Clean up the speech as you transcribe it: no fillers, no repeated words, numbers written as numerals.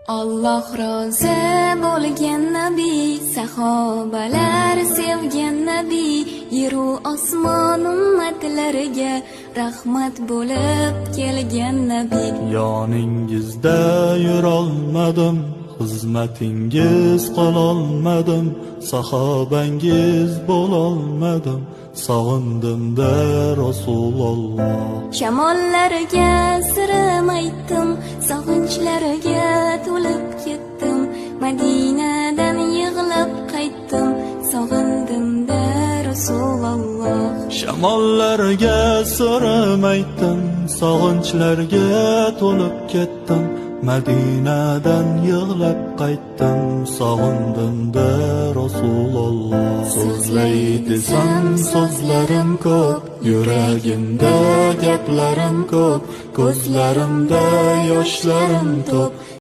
Alloh rozi bo'lgan nabiy, sahobalar sevgan nabiy, yeru osmon ummatlariga rahmat bo'lib kelgan nabiy. Yoningizda yurolmadim, xizmatingiz qilolmadim, sahobangiz bo'lolmadim, sog'indim-da Rasululloh. Shamollarga sirim aytdim, sog'inchlariga to'lib ketdim, Madinadan yig'lab qaytdim, sog'indim-da Rasululloh. Shamollarga sirim aytdim, sog'inchlarga to'lib ketdim, Madinadan yig'lab qaytdim, sog'indim-da Rasululloh. So'zlay desam so'zlarim ko'p, yuragimda gaplarim ko'p, ko'zlarimda yoshlarim to'p.